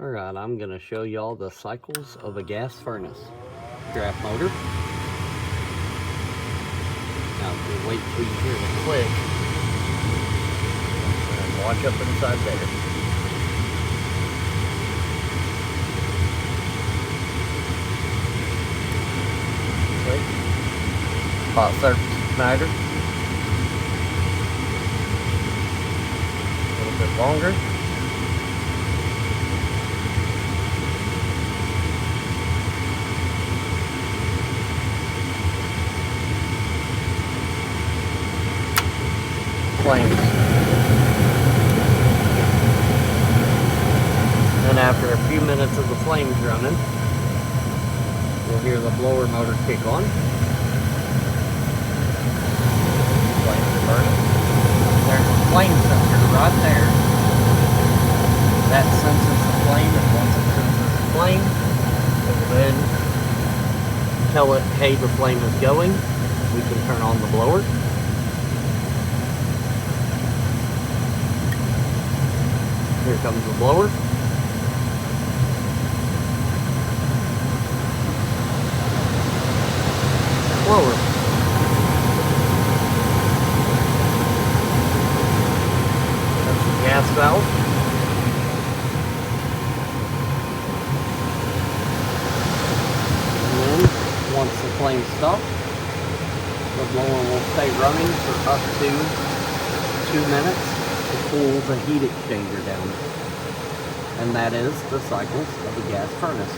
Alright, I'm going to show y'all the cycles of a gas furnace. Draft motor. Now, we'll wait till you hear the click. And watch up inside there. Click. Hot surface igniter. A little bit longer. Flames. And after a few minutes of the flames running, you'll hear the blower motor kick on. Flames are burning. There's a flame sensor right there. That senses the flame, and once it senses the flame, it will then tell it, hey, the flame is going. We can turn on the blower. Here comes the blower. Blower. That's the gas valve. And then, once the flame stops, the blower will stay running for up to 2 minutes. To cool the heat exchanger down. And that is the cycles of a gas furnace.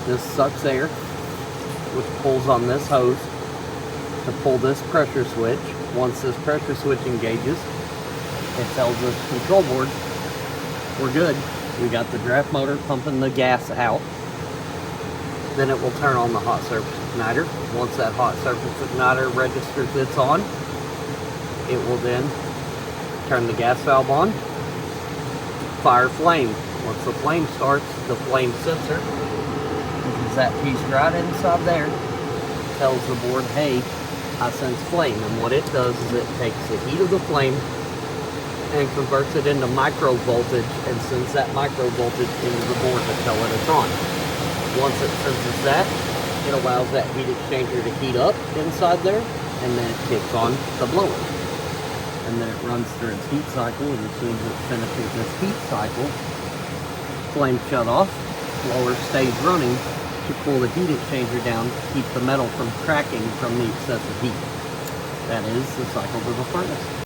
This sucks air, which pulls on this hose to pull this pressure switch. Once this pressure switch engages, it tells the control board, we're good. We got the draft motor pumping the gas out. Then it will turn on the hot surface igniter. Once that hot surface igniter registers it's on, it will then turn the gas valve on, fire flame. Once the flame starts, the flame sensor, which is that piece right inside there, tells the board, hey, I sense flame. And what it does is it takes the heat of the flame and converts it into micro voltage and sends that micro voltage into the board to tell it it's on. Once it senses that, it allows that heat exchanger to heat up inside there, and then it kicks on the blower. And then it runs through its heat cycle, and as soon as it finishes this heat cycle, flame shut off, blower stays running to cool the heat exchanger down to keep the metal from cracking from the excessive heat. That is the cycle of the furnace.